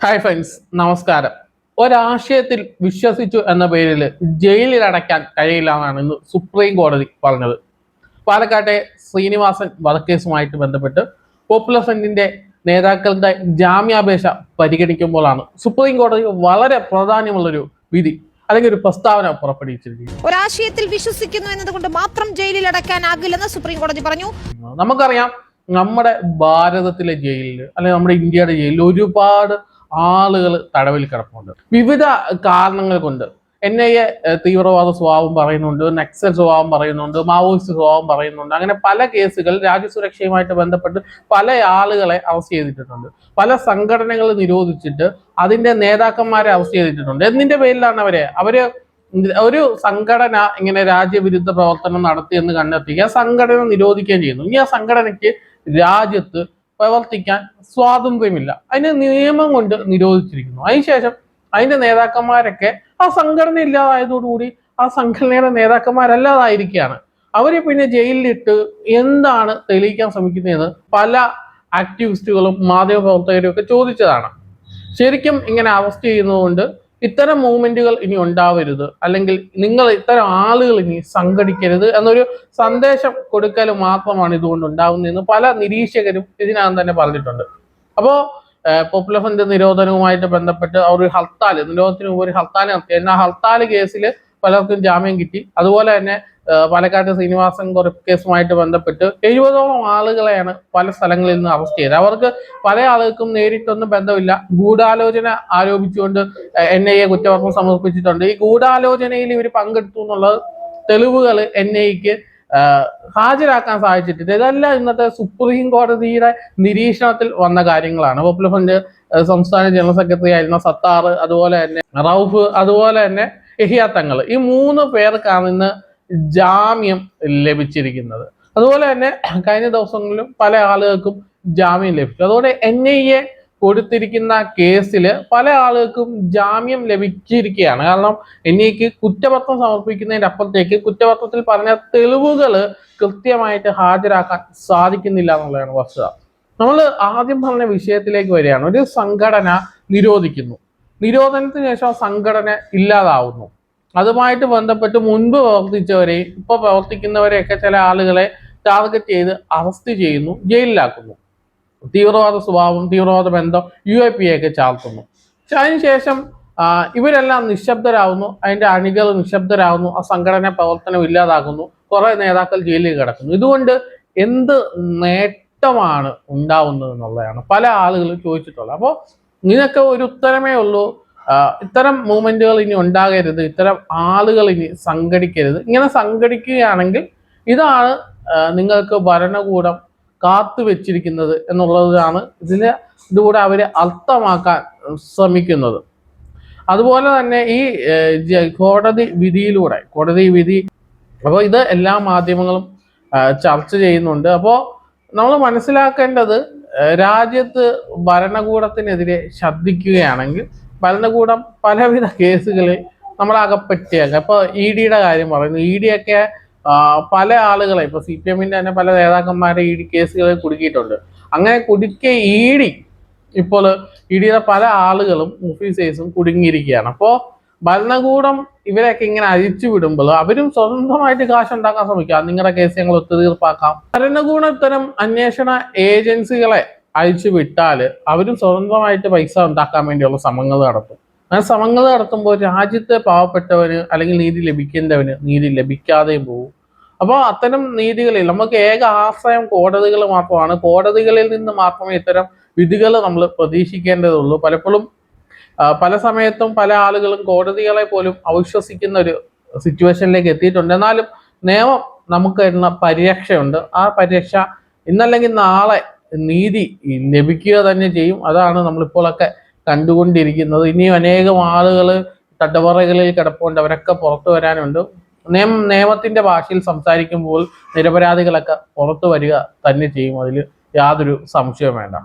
Hi friends, നമസ്കാരം. ഒരാശയത്തിൽ വിശ്വസിച്ചു എന്ന പേരിൽ ജയിലിൽ അടയ്ക്കാൻ കഴിയില്ല എന്നാണ് ഇന്ന് സുപ്രീം കോടതി പറഞ്ഞത്. പാലക്കാട്ടെ ശ്രീനിവാസൻ വധക്കേസുമായിട്ട് ബന്ധപ്പെട്ട് പോപ്പുലർ ഫ്രണ്ടിന്റെ നേതാക്കളുടെ ജാമ്യാപേക്ഷ പരിഗണിക്കുമ്പോഴാണ് സുപ്രീം കോടതി വളരെ പ്രാധാന്യമുള്ളൊരു വിധി അല്ലെങ്കിൽ ഒരു പ്രസ്താവന പുറപ്പെടുവിച്ചിരിക്കുന്നത്. ഒരാശയത്തിൽ വിശ്വസിക്കുന്നു എന്നതുകൊണ്ട് മാത്രം ജയിലിൽ അടയ്ക്കാനാകില്ലെന്ന് സുപ്രീം കോടതി പറഞ്ഞു. നമുക്കറിയാം, നമ്മുടെ ഭാരതത്തിലെ ജയിലിൽ അല്ലെങ്കിൽ നമ്മുടെ ഇന്ത്യയുടെ ജയിലിൽ ഒരുപാട് ആളുകൾ തടവിൽ കിടപ്പുണ്ട്. വിവിധ കാരണങ്ങൾ കൊണ്ട് NIA തീവ്രവാദ സ്വഭാവം പറയുന്നുണ്ട്, നക്സൽ സ്വഭാവം പറയുന്നുണ്ട്, മാവോയിസ്റ്റ് സ്വഭാവം പറയുന്നുണ്ട്. അങ്ങനെ പല കേസുകൾ രാജ്യസുരക്ഷയുമായിട്ട് ബന്ധപ്പെട്ട് പല ആളുകളെ അറസ്റ്റ് ചെയ്തിട്ടുണ്ട്. പല സംഘടനകൾ നിരോധിച്ചിട്ട് അതിന്റെ നേതാക്കന്മാരെ അറസ്റ്റ് ചെയ്തിട്ടുണ്ട്. എന്തിന്റെ പേരിലാണ് അവര് ഒരു സംഘടന ഇങ്ങനെ രാജ്യവിരുദ്ധ പ്രവർത്തനം നടത്തിയെന്ന് കണ്ടെത്തി ആ സംഘടന നിരോധിക്കുകയും ചെയ്യുന്നു. ഇനി ആ സംഘടനയ്ക്ക് രാജ്യത്ത് പ്രവർത്തിക്കാൻ സ്വാതന്ത്ര്യമില്ല, അതിന് നിയമം കൊണ്ട് നിരോധിച്ചിരിക്കുന്നു. അതിനുശേഷം അതിന്റെ നേതാക്കന്മാരൊക്കെ ആ സംഘടന ഇല്ലാതായതോടുകൂടി ആ സംഘടനയുടെ നേതാക്കന്മാരല്ലാതായിരിക്കുകയാണ്. അവരെ പിന്നെ ജയിലിലിട്ട് എന്താണ് തെളിയിക്കാൻ ശ്രമിക്കുന്നതെന്ന് പല ആക്ടിവിസ്റ്റുകളും മാധ്യമപ്രവർത്തകരും ഒക്കെ ചോദിച്ചതാണ്. ശരിക്കും ഇങ്ങനെ അറസ്റ്റ് ചെയ്യുന്നതുകൊണ്ട് ഇത്തരം മൂവ്മെന്റുകൾ ഇനി ഉണ്ടാവരുത്, അല്ലെങ്കിൽ നിങ്ങൾ ഇത്തരം ആളുകൾ ഇനി സംഘടിക്കരുത് എന്നൊരു സന്ദേശം കൊടുക്കൽ മാത്രമാണ് ഇതുകൊണ്ട് ഉണ്ടാകുന്നതെന്ന് പല നിരീക്ഷകരും ഇതിനകം തന്നെ പറഞ്ഞിട്ടുണ്ട്. അപ്പോൾ പോപ്പുലർ ഫ്രണ്ട് നിരോധനവുമായിട്ട് ബന്ധപ്പെട്ട് ഒരു ഹർത്താൽ, നിരോധനത്തിന് മുമ്പ് ഒരു ഹർത്താൽ നടത്തി. എന്നാൽ ഹർത്താൽ കേസിൽ പലർക്കും ജാമ്യം കിട്ടി. അതുപോലെ തന്നെ പാലക്കാട് ശ്രീനിവാസൻ കേസുമായിട്ട് ബന്ധപ്പെട്ട് 70ഓളം ആളുകളെയാണ് പല സ്ഥലങ്ങളിൽ നിന്ന് അറസ്റ്റ് ചെയ്തത്. അവർക്ക് പല ആളുകൾക്കും നേരിട്ടൊന്നും ബന്ധമില്ല. ഗൂഢാലോചന ആരോപിച്ചുകൊണ്ട് NIA കുറ്റപത്രം സമർപ്പിച്ചിട്ടുണ്ട്. ഈ ഗൂഢാലോചനയിൽ ഇവർ പങ്കെടുത്തു എന്നുള്ള തെളിവുകൾ NIAക്ക് ഹാജരാക്കാൻ സാധിച്ചിട്ടില്ല. ഇതെല്ലാം ഇന്നത്തെ സുപ്രീം കോടതിയുടെ നിരീക്ഷണത്തിൽ വന്ന കാര്യങ്ങളാണ്. പോപ്പുലർ ഫ്രണ്ട് സംസ്ഥാന ജനറൽ സെക്രട്ടറി ആയിരുന്ന സത്താർ, അതുപോലെ തന്നെ റൌഫ്, അതുപോലെ തന്നെ യഹിയ തങ്ങൾ, ഈ 3 പേർക്കാണ് ഇന്ന് ജാമ്യം ലഭിച്ചിരിക്കുന്നത്. അതുപോലെ തന്നെ കഴിഞ്ഞ ദിവസങ്ങളിലും പല ആളുകൾക്കും ജാമ്യം ലഭിച്ചു. അതോടെ NIA കൊടുത്തിരിക്കുന്ന കേസിൽ പല ആളുകൾക്കും ജാമ്യം ലഭിച്ചിരിക്കുകയാണ്. കാരണം NIAക്ക് കുറ്റപത്രം സമർപ്പിക്കുന്നതിന്റെ അപ്പുറത്തേക്ക് കുറ്റപത്രത്തിൽ പറഞ്ഞ തെളിവുകൾ കൃത്യമായിട്ട് ഹാജരാക്കാൻ സാധിക്കുന്നില്ല എന്നുള്ളതാണ് വസ്തുത. നമ്മൾ ആദ്യം പറഞ്ഞ വിഷയത്തിലേക്ക് വരികയാണ്. ഒരു സംഘടന നിരോധിക്കുന്നു, നിരോധനത്തിന് ശേഷം സംഘടന ഇല്ലാതാവുന്നു. അതുമായിട്ട് ബന്ധപ്പെട്ട് മുൻപ് പ്രവർത്തിച്ചവരെയും ഇപ്പൊ പ്രവർത്തിക്കുന്നവരെയൊക്കെ ചില ആളുകളെ ടാർഗറ്റ് ചെയ്ത് അറസ്റ്റ് ചെയ്യുന്നു, ജയിലിലാക്കുന്നു. തീവ്രവാദ സ്വഭാവം, തീവ്രവാദ ബന്ധം, UAPA ഒക്കെ ചാർത്തുന്നു. അതിനുശേഷം ഇവരെല്ലാം നിശബ്ദരാകുന്നു, അതിന്റെ അണികൾ നിശബ്ദരാകുന്നു, ആ സംഘടന പ്രവർത്തനം ഇല്ലാതാകുന്നു, കുറെ നേതാക്കൾ ജയിലിൽ കിടക്കുന്നു. ഇതുകൊണ്ട് എന്ത് നേട്ടമാണ് ഉണ്ടാവുന്നത് എന്നുള്ളതാണ് പല ആളുകളും ചോദിച്ചിട്ടുള്ളത്. അപ്പോൾ ഇതിനൊക്കെ ഒരു ഉത്തരമേ ഉള്ളൂ. ഇത്തരം മൂവ്മെന്റുകൾ ഇനി ഉണ്ടാകരുത്, ഇത്തരം ആളുകൾ ഇനി സംഘടിക്കരുത്. ഇങ്ങനെ സംഘടിക്കുകയാണെങ്കിൽ ഇതാണ് നിങ്ങൾക്ക് ഭരണകൂടം കാത്തു വെച്ചിരിക്കുന്നത് എന്നുള്ളതാണ് ഇതിലൂടെ അവര് അർത്ഥമാക്കാൻ ശ്രമിക്കുന്നത്. അതുപോലെ തന്നെ ഈ കോടതി വിധി, അപ്പോൾ ഇത് എല്ലാ മാധ്യമങ്ങളും ചർച്ച ചെയ്യുന്നുണ്ട്. അപ്പോൾ നമ്മൾ മനസ്സിലാക്കേണ്ടത്, രാജ്യത്ത് ഭരണകൂടത്തിനെതിരെ ശബ്ദിക്കുകയാണെങ്കിൽ ഭരണകൂടം പലവിധ കേസുകളിൽ നമ്മളകപ്പെട്ടിയാൽ, ഇപ്പൊ EDയുടെ കാര്യം പറയുന്നു. ED ഒക്കെ പല ആളുകളെ, ഇപ്പൊ CPMന്റെ തന്നെ പല നേതാക്കന്മാരെ ED കേസുകളിൽ കുടുക്കിയിട്ടുണ്ട്. അങ്ങനെ കുടുക്കിയ ED ഇപ്പോൾ EDയുടെ പല ആളുകളും ഓഫീസേഴ്സും കുടുങ്ങിയിരിക്കുകയാണ്. അപ്പോൾ ഭരണകൂടം ഇവരൊക്കെ ഇങ്ങനെ അഴിച്ചു വിടുമ്പോൾ അവരും സ്വന്തമായിട്ട് കാശ് ഉണ്ടാക്കാൻ ശ്രമിക്കുക. നിങ്ങളുടെ കേസ് ഞങ്ങൾ ഒത്തുതീർപ്പാക്കാം. ഭരണകൂടം ഇത്തരം അന്വേഷണ ഏജൻസികളെ അഴിച്ചു വിട്ടാൽ അവരും സ്വന്തമായിട്ട് പൈസ ഉണ്ടാക്കാൻ വേണ്ടിയുള്ള ശ്രമങ്ങൾ നടത്തും. അങ്ങനെ ശ്രമങ്ങൾ നടത്തുമ്പോൾ രാജ്യത്തെ പാവപ്പെട്ടവന് അല്ലെങ്കിൽ നീതി ലഭിക്കേണ്ടവന് നീതി ലഭിക്കാതെയും പോകും. അപ്പോൾ അത്തരം നീതികളിൽ നമുക്ക് ഏക ആശ്രയം കോടതികൾ മാത്രമാണ്. കോടതികളിൽ നിന്ന് മാത്രമേ ഇത്തരം വിധികൾ നമ്മൾ പ്രതീക്ഷിക്കേണ്ടതുള്ളൂ. പലപ്പോഴും പല സമയത്തും പല ആളുകളും കോടതികളെ പോലും അവിശ്വസിക്കുന്ന ഒരു സിറ്റുവേഷനിലേക്ക് എത്തിയിട്ടുണ്ട്. എന്നാലും നിയമം നമുക്ക് തരുന്ന പരിരക്ഷയുണ്ട്. ആ പരിരക്ഷ ഇന്നല്ലെങ്കിൽ നാളെ നീതി ലഭിക്കുക തന്നെ ചെയ്യും. അതാണ് നമ്മളിപ്പോഴൊക്കെ കണ്ടുകൊണ്ടിരിക്കുന്നത്. ഇനിയും അനേകം ആളുകൾ തടവറകളിൽ കിടപ്പുണ്ട്, അവരൊക്കെ പുറത്തു വരാനുണ്ട്. നിയമത്തിന്റെ ഭാഷയിൽ സംസാരിക്കുമ്പോൾ നിരപരാധികളൊക്കെ പുറത്തു വരിക തന്നെ ചെയ്യും. അതിൽ യാതൊരു സംശയവും വേണ്ട.